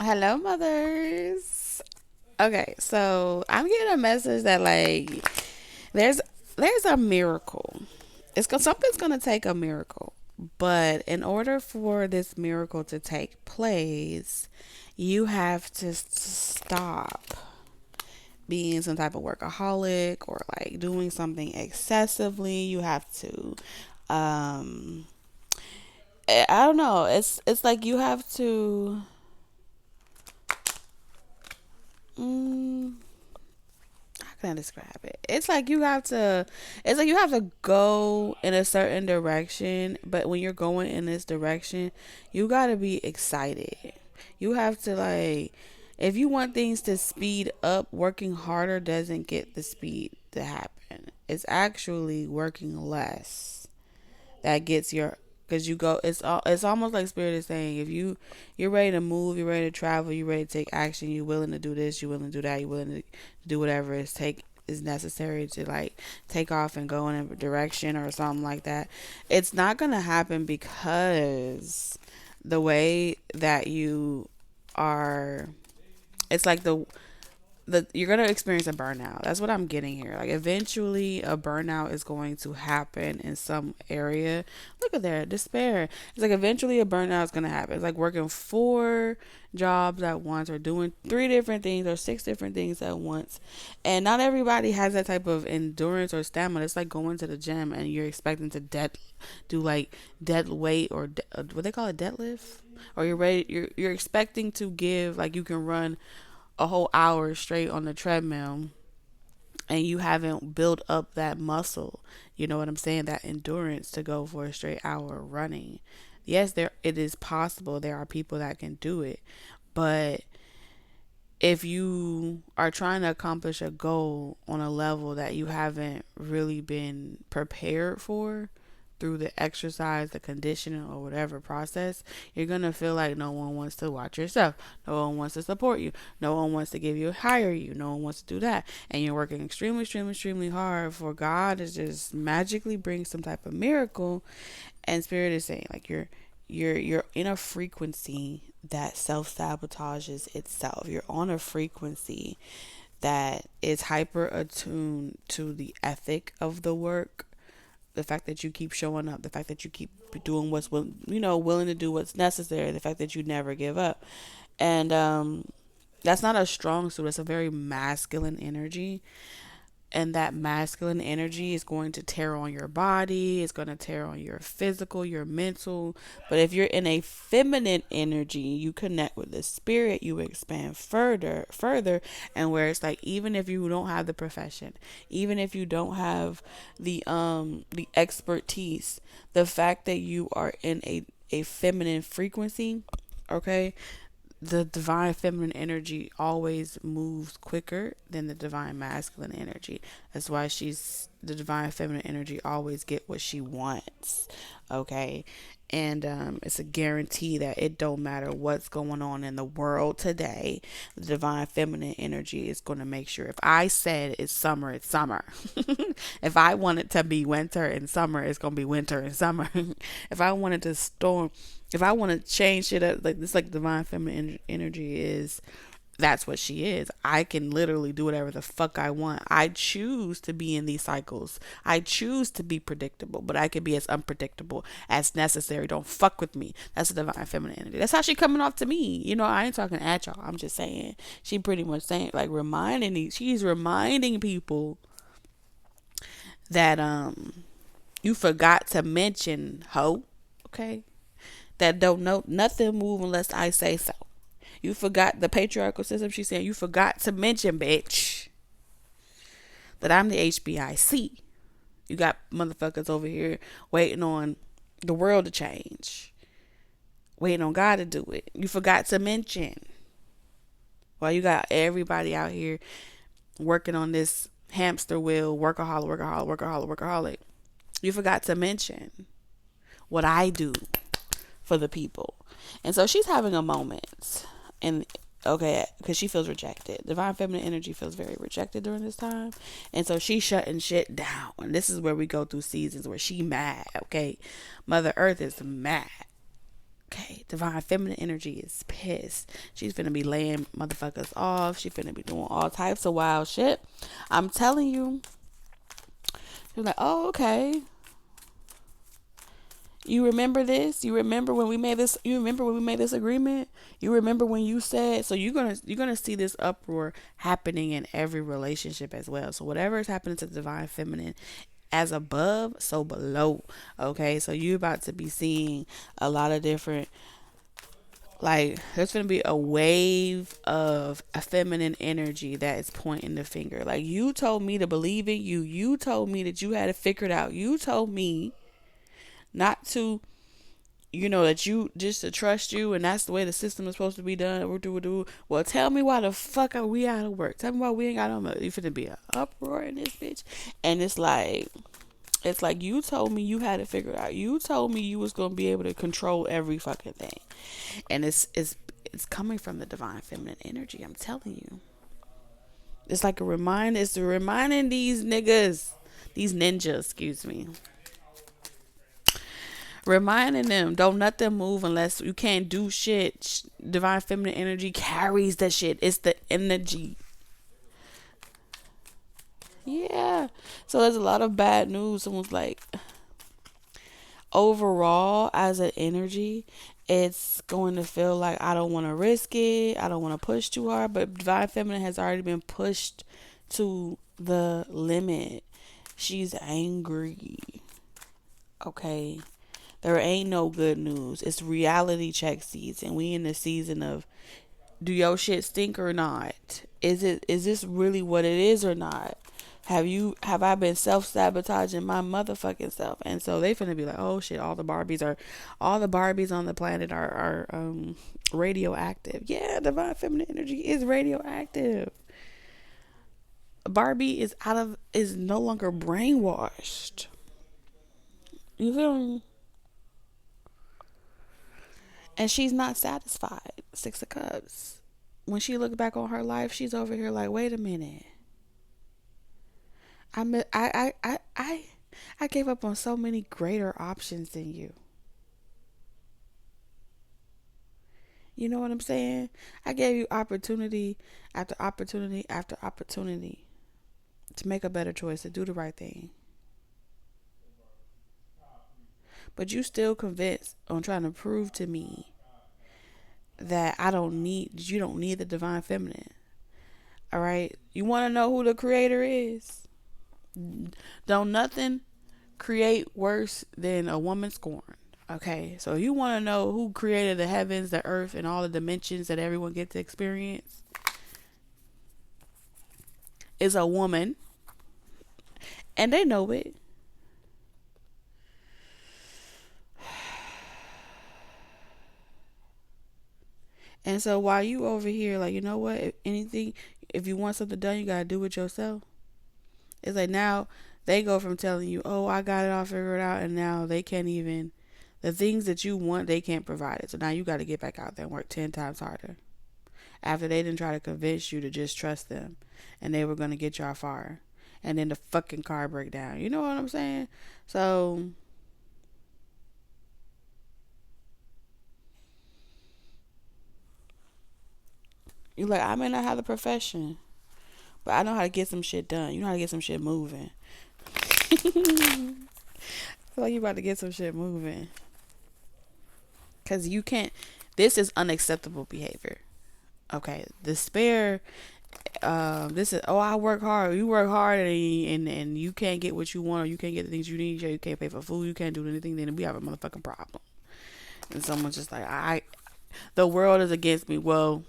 Hello, mothers. Okay, so I'm getting a message that there's there's a miracle. Something's gonna take a miracle, but in order for this miracle to take place, you have to stop being some type of workaholic or like doing something excessively. You have to, um, I don't know. It's like you have to. Mm, how can I describe it? It's like you have to go in a certain direction, but when you're going in this direction, you got to be excited. You have to if you want things to speed up, working harder doesn't get the speed to happen. It's actually working less that gets your because you go it's almost like spirit is saying if you're ready to move, you're ready to travel, you're ready to take action, you're willing to do this, you're willing to do that, you're willing to do whatever is necessary to like take off and go in a direction or something like that. It's not gonna happen because the way that you are, it's like you're gonna experience a burnout. That's what I'm getting here. Like eventually a burnout is going to happen in some area. Look at there, despair. It's like eventually a burnout is gonna happen. It's like working four jobs at once or doing three different things or six different things at once. And not everybody has that type of endurance or stamina. It's like going to the gym and you're expecting to do like dead weight or what they call it, deadlift. Or you're expecting to give like you can run a whole hour straight on the treadmill and you haven't built up that muscle, you know what I'm saying, that endurance to go for a straight hour running. Yes, there it is possible. There are people that can do it. But if you are trying to accomplish a goal on a level that you haven't really been prepared for through the exercise, the conditioning, or whatever process, you're going to feel like no one wants to watch your stuff. No one wants to support you. No one wants to give you, hire you. No one wants to do that. And you're working extremely, extremely, extremely hard for God to just magically bring some type of miracle. And Spirit is saying, like, you're in a frequency that self sabotages itself. You're on a frequency that is hyper attuned to the ethic of the work, the fact that you keep showing up, the fact that you keep doing willing to do what's necessary, the fact that you never give up, and that's not a strong suit. It's a very masculine energy, and that masculine energy is going to tear on your body, it's going to tear on your physical, your mental. But if you're in a feminine energy, you connect with the spirit, you expand further, and where it's like even if you don't have the profession, even if you don't have the expertise, the fact that you are in a feminine frequency, okay, the divine feminine energy always moves quicker than the divine masculine energy. That's why the divine feminine energy always get what she wants. Okay. And it's a guarantee that it don't matter what's going on in the world today, the divine feminine energy is going to make sure. If I said it's summer, it's summer. If I want it to be winter and summer, it's going to be winter and summer. If I wanted to storm, if I want to change it up, like this, like divine feminine energy is, that's what she is. I can literally do whatever the fuck I want. I choose to be in these cycles. I choose to be predictable, but I can be as unpredictable as necessary. Don't fuck with me. That's the divine feminine energy. That's how she coming off to me. You know, I ain't talking at y'all. I'm just saying. She pretty much saying, like, she's reminding people that you forgot to mention, ho, okay, that don't know nothing move unless I say so. You forgot the patriarchal system. She's saying you forgot to mention, bitch, that I'm the HBIC. You got motherfuckers over here waiting on the world to change, waiting on God to do it. You forgot to mention. Well, you got everybody out here working on this hamster wheel, workaholic. You forgot to mention what I do for the people. And so she's having a moment. And okay, because she feels rejected. Divine feminine energy feels very rejected during this time. And so she's shutting shit down. And this is where we go through seasons where she mad, okay? Mother Earth is mad. Okay, divine feminine energy is pissed. She's finna be laying motherfuckers off. She finna be doing all types of wild shit. I'm telling you. You're like, oh, okay. You remember this? You remember when we made this? You remember when we made this agreement? You remember when you said? So you're gonna see this uproar happening in every relationship as well. So whatever is happening to the divine feminine, as above, so below. Okay, so you're about to be seeing a lot of different. Like, there's gonna be a wave of a feminine energy that is pointing the finger. Like, you told me to believe in you. You told me that you had it figured out. You told me not to, that you just to trust you, and that's the way the system is supposed to be done. Well, tell me why the fuck are we out of work? Tell me why we ain't got no money. You finna be an uproar in this bitch, and it's like you told me you had it figured out. You told me you was gonna be able to control every fucking thing, and it's coming from the divine feminine energy. I'm telling you, it's like a reminder. It's reminding these niggas, these ninjas, excuse me. Reminding them, don't let them move unless you can't do shit. Divine feminine energy carries that shit. It's the energy. Yeah. So there's a lot of bad news. Someone's like, overall, as an energy, it's going to feel like I don't want to risk it. I don't want to push too hard. But divine feminine has already been pushed to the limit. She's angry. Okay. There ain't no good news. It's reality check season. We in the season of, do your shit stink or not? Is this really what it is or not? Have I been self-sabotaging my motherfucking self? And so they finna be like, oh shit, all the Barbies on the planet are radioactive. Yeah, divine feminine energy is radioactive. Barbie is no longer brainwashed. You feel me? And she's not satisfied. 6 of Cups. When she looks back on her life, she's over here like, wait a minute. I gave up on so many greater options than you. You know what I'm saying? I gave you opportunity after opportunity after opportunity to make a better choice, to do the right thing. But you still convinced on trying to prove to me that you don't need the divine feminine. All right? You want to know who the creator is? Don't nothing create worse than a woman scorned. Okay? So you want to know who created the heavens, the earth, and all the dimensions that everyone gets to experience? Is a woman. And they know it. And so while you over here, like, you know what? If you want something done, you gotta do it yourself. It's like now they go from telling you, oh, I got it all figured out, and now they can't even, the things that you want, they can't provide it. So now you got to get back out there and work 10 times harder. After they didn't try to convince you to just trust them, and they were going to get y'all far. And then the fucking car break down. You know what I'm saying? So you're like, I may not have the profession, but I know how to get some shit done. You know how to get some shit moving. I feel like you about to get some shit moving. Because you can't. This is unacceptable behavior. Okay. Despair. This is, oh, I work hard. You work hard and you can't get what you want, or you can't get the things you need. You can't pay for food. You can't do anything. Then we have a motherfucking problem. And someone's just like, the world is against me. Well,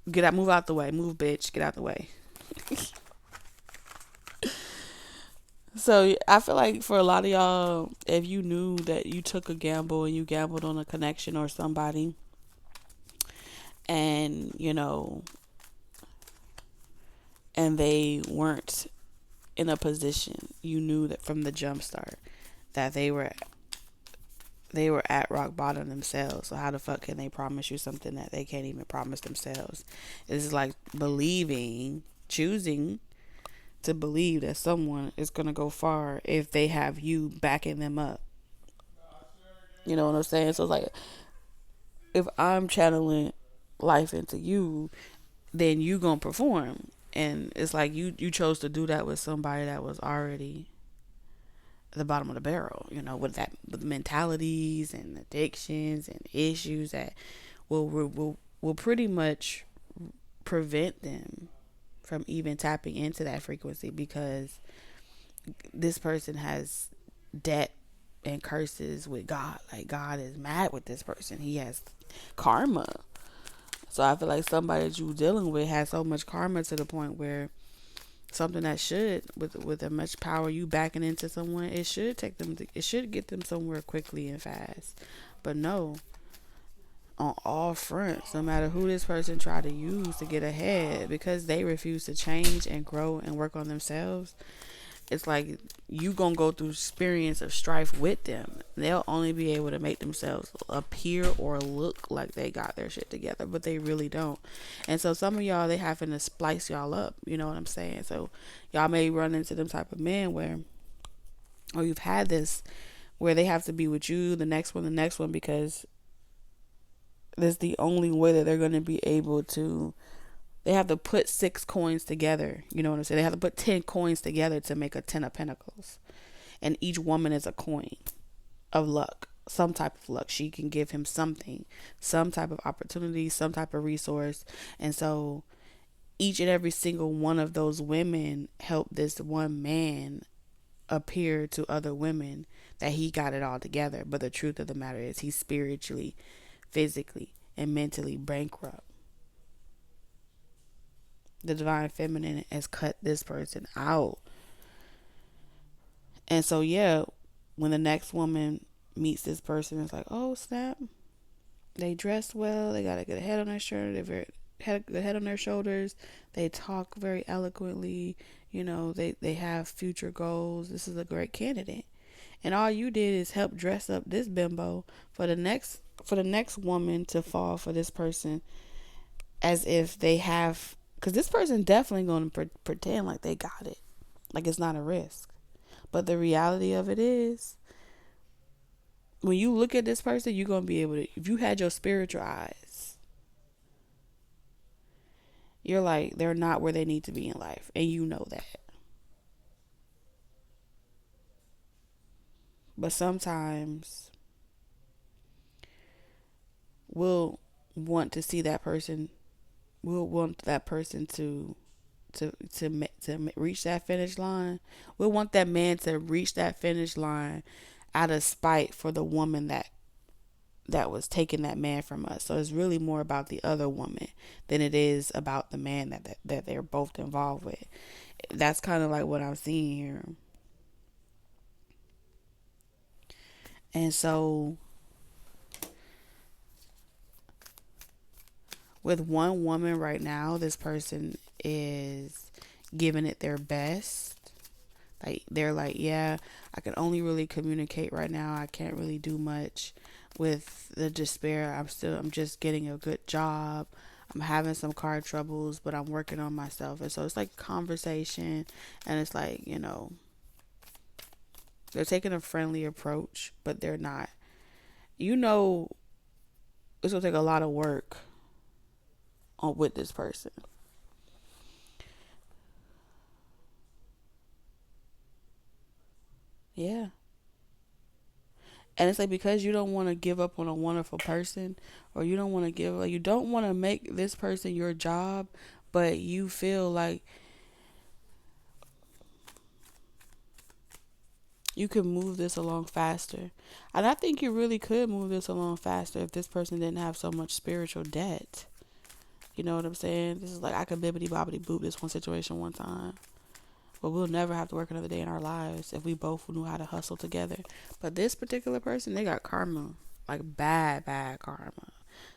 move out the way. Move, bitch. Get out the way. So I feel like for a lot of y'all, if you knew that you took a gamble and you gambled on a connection or somebody, and and they weren't in a position, you knew that from the jump start that they were at rock bottom themselves. So how the fuck can they promise you something that they can't even promise themselves? It's like choosing to believe that someone is going to go far if they have you backing them up. You know what I'm saying? So it's like, if I'm channeling life into you, then you gonna perform. And it's like you chose to do that with somebody that was already at the bottom of the barrel, with mentalities and addictions and issues that will pretty much prevent them from even tapping into that frequency, because this person has debt and curses with God. Like, God is mad with this person. He has karma. So I feel like somebody that you're dealing with has so much karma to the point where something that should, with as much power you backing into someone, it should get them somewhere quickly and fast. But no, on all fronts, no matter who this person try to use to get ahead, because they refuse to change and grow and work on themselves, it's like you gonna go through experience of strife with them. They'll only be able to make themselves appear or look like they got their shit together, but they really don't. And so some of y'all, they having to splice y'all up, you know what I'm saying? So y'all may run into them type of men where, or you've had this, where they have to be with you, the next one, because that's the only way that they're going to be able to. They have to put 6 coins together. You know what I'm saying? They have to put 10 coins together to make a 10 of pentacles. And each woman is a coin of luck, some type of luck. She can give him something, some type of opportunity, some type of resource. And so each and every single one of those women help this one man appear to other women that he got it all together. But the truth of the matter is, he's spiritually, physically, and mentally bankrupt. The divine feminine has cut this person out. And so, yeah, when the next woman meets this person, it's like, oh, snap. They dress well. They got a good head on their shoulder. Good head on their shoulders. They talk very eloquently. They have future goals. This is a great candidate. And all you did is help dress up this bimbo for the next woman to fall for this person, as if they have, because this person definitely going to pretend like they got it, like it's not a risk. But the reality of it is, when you look at this person, you're going to be able to, if you had your spiritual eyes, you're like, they're not where they need to be in life. And you know that. But sometimes we'll want to see that person, we'll want that person to reach that finish line. We'll want that man to reach that finish line out of spite for the woman that was taking that man from us. So it's really more about the other woman than it is about the man that they're both involved with. That's kind of like what I'm seeing here. And so with one woman right now, this person is giving it their best. Like, they're like, yeah, I can only really communicate right now. I can't really do much with the despair. I'm just getting a good job. I'm having some car troubles, but I'm working on myself. And so it's like conversation, and it's like, they're taking a friendly approach, but they're not. It's gonna take a lot of work with this person. Yeah. And it's like, because you don't want to give up on a wonderful person, or you don't want to make this person your job, but you feel like you could move this along faster. And I think you really could move this along faster if this person didn't have so much spiritual debt. You know what I'm saying? This is like, I could bibbity bobbity boop this one situation one time, but we'll never have to work another day in our lives if we both knew how to hustle together. But this particular person, they got karma, like bad karma.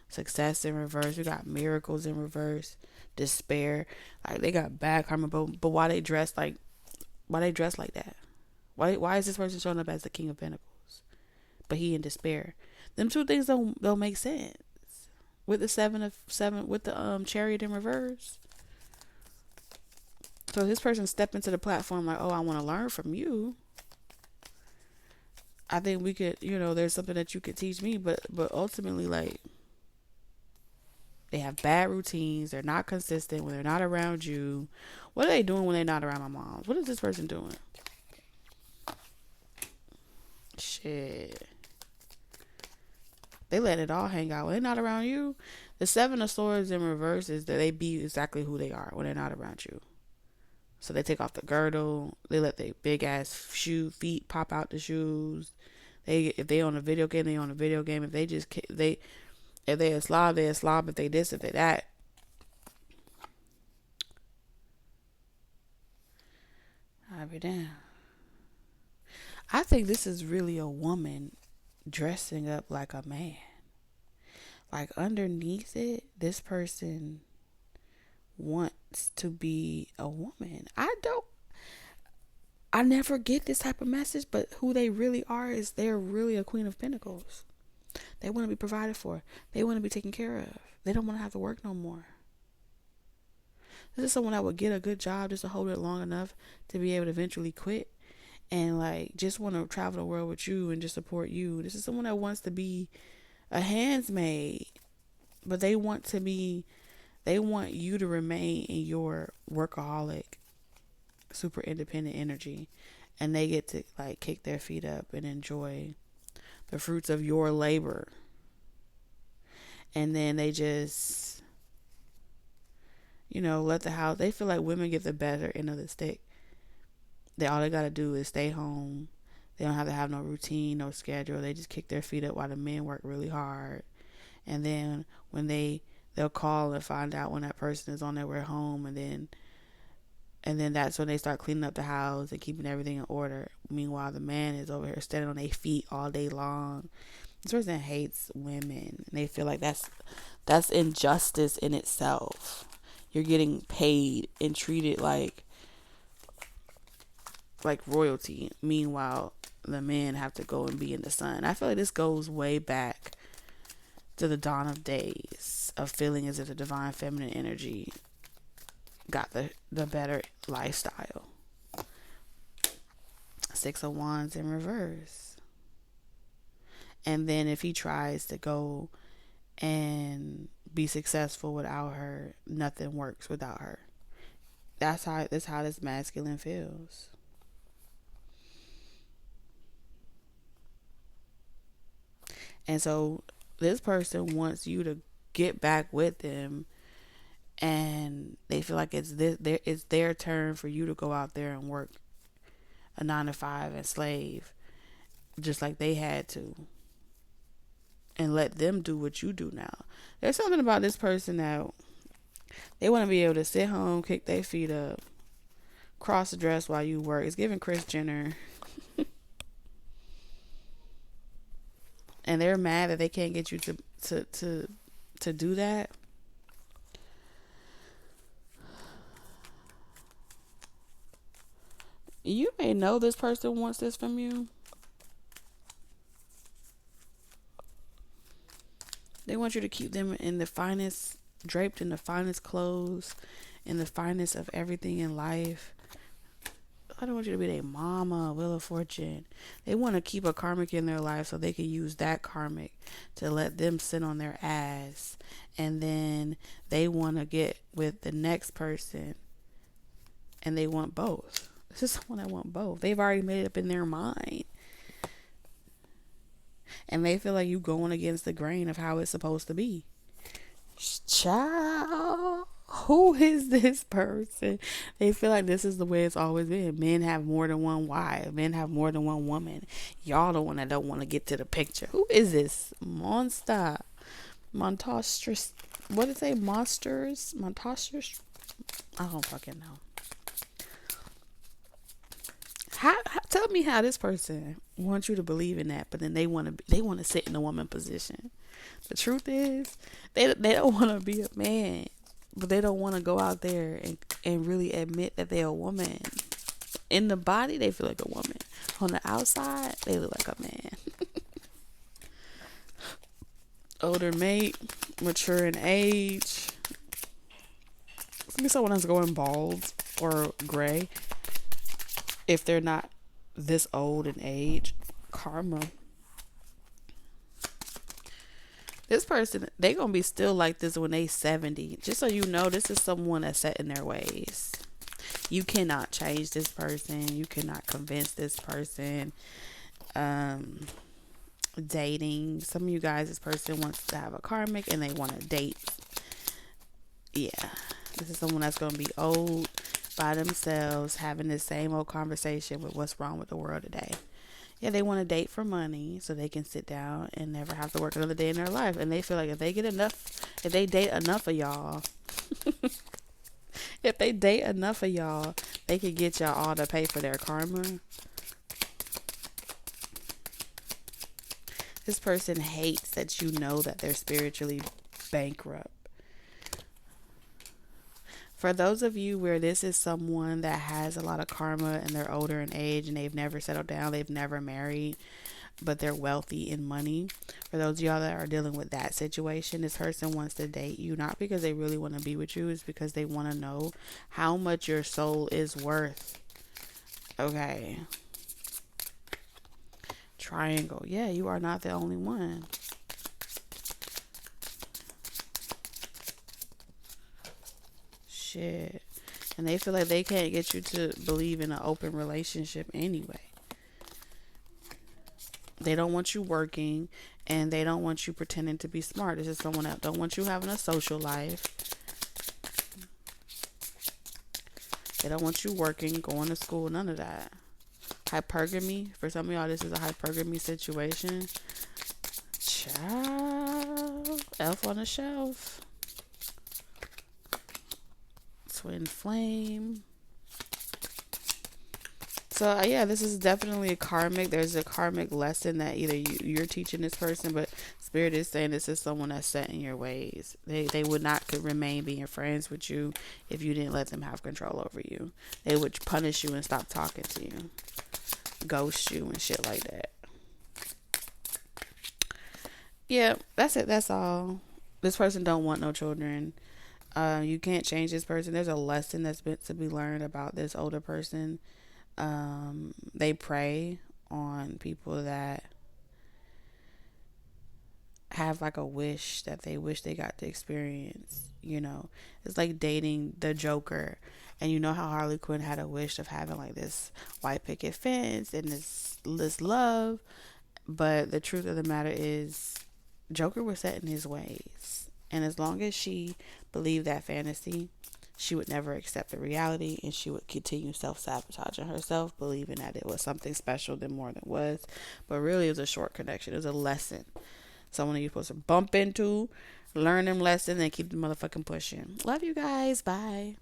Success in reverse. We got miracles in reverse. Despair. Like, they got bad karma, but why they dress like that? Why is this person showing up as the King of Pentacles, but he in despair? Them two things don't make sense. With the seven with the Chariot in reverse. So this person stepped into the platform like, oh, I want to learn from you. I think we could, there's something that you could teach me, but ultimately, like, they have bad routines. They're not consistent when they're not around you. What are they doing when they're not around my mom? What is this person doing? Shit. They let it all hang out. When they're not around you, the Seven of Swords in reverse is that they be exactly who they are when they're not around you. So they take off the girdle. They let their big ass feet pop out the shoes. If they on a video game, they on a video game. If they a slob, they a slob. If they this, if they that. I'll be down. I think this is really a woman dressing up like a man. Like underneath it, this person wants to be a woman. I never get this type of message, but who they really are is they're really a Queen of Pentacles. They want to be provided for. They want to be taken care of. They don't want to have to work no more. This is someone that would get a good job just to hold it long enough to be able to eventually quit and like just want to travel the world with you and just support you. This is someone that wants to be a handsmaid, but they want you to remain in your workaholic, super independent energy, and they get to like kick their feet up and enjoy the fruits of your labor. And then they just, let the house, they feel like women get the better end of the stick. All they got to do is stay home. They don't have to have no routine, no schedule. They just kick their feet up while the men work really hard. And then when they'll call and find out when that person is on their way home, and then that's when they start cleaning up the house and keeping everything in order. Meanwhile, the man is over here standing on their feet all day long. This person hates women, and they feel like that's injustice in itself. You're getting paid and treated like royalty. Meanwhile, the men have to go and be in the sun. I feel like this goes way back to the dawn of days of feeling as if the divine feminine energy got the better lifestyle. Six of Wands in reverse. And then if he tries to go and be successful without her, nothing works without her. That's how this masculine feels. And so this person wants you to get back with them, and they feel like it's their turn for you to go out there and work a 9-to-5 and slave just like they had to, and let them do what you do now. There's something about this person that they want to be able to sit home, kick their feet up, cross dress while you work. It's giving Kris Jenner. And they're mad that they can't get you to do that. You may know this person wants this from you. They want you to keep them in the finest, draped in the finest clothes, in the finest of everything in life. I don't want you to be their mama, Wheel of Fortune. They want to keep a karmic in their life so they can use that karmic to let them sit on their ass. And then they want to get with the next person, and they want both. This is someone that want both. They've already made it up in their mind. And they feel like you going against the grain of how it's supposed to be. Child, who is this person? They feel like this is the way it's always been. Men have more than one wife. Men have more than one woman. Y'all the one that don't want to get to the picture. Who is this? Monster. Monstrous. What did it say? Monsters? Monstrous? I don't fucking know. Tell me how this person wants you to believe in that, but then they want to sit in the woman position. The truth is, they don't want to be a man, but they don't want to go out there and really admit that they're a woman. In the body, they feel like a woman. On the outside, they look like a man. Older mate, mature in age. Maybe someone that's going bald or gray. If they're not this old in age, Karma. This person, they gonna be still like this when they 70. Just so you know, this is someone that's set in their ways. You cannot change this person. You cannot convince this person. Dating. Some of you guys, this person wants to have a karmic and they want to date. Yeah. This is someone that's going to be old by themselves, having the same old conversation with what's wrong with the world today. Yeah, they want to date for money so they can sit down and never have to work another day in their life. And they feel like if they get enough, if they date enough of y'all, if they date enough of y'all, they can get y'all all to pay for their karma. This person hates that you know that they're spiritually bankrupt. For those of you where this is someone that has a lot of karma and they're older in age and they've never settled down, they've never married, but they're wealthy in money. For those of y'all that are dealing with that situation, this person wants to date you, not because they really want to be with you, it's because they want to know how much your soul is worth. Okay. Triangle. Yeah, you are not the only one. Shit. And they feel like they can't get you to believe in an open relationship anyway. They don't want you working and they don't want you pretending to be smart. This is someone that don't want you having a social life. They don't want you working, going to school, none of that. Hypergamy. For some of y'all, this is a hypergamy situation. Child. Elf on the shelf. Twin flame. So yeah, this is definitely a karmic. There's a karmic lesson that either you're teaching this person, but Spirit is saying this is someone that's set in your ways. They would not could remain being friends with you if you didn't let them have control over you. They would punish you and stop talking to you, ghost you and shit like that. Yeah, that's it. That's all. This person don't want no children. You can't change this person. There's a lesson that's been to be learned about this older person. They prey on people that have like a wish that they wish they got to experience. You know, it's like dating the Joker, and you know how Harley Quinn had a wish of having like this white picket fence and this love, but the truth of the matter is, Joker was set in his ways, and as long as she believed that fantasy, she would never accept the reality, and she would continue self-sabotaging herself, believing that it was something special than more than was. But really, it was a short connection. It was a lesson. Someone you're supposed to bump into, learn them lessons, and keep the motherfucking pushing. Love you guys. Bye.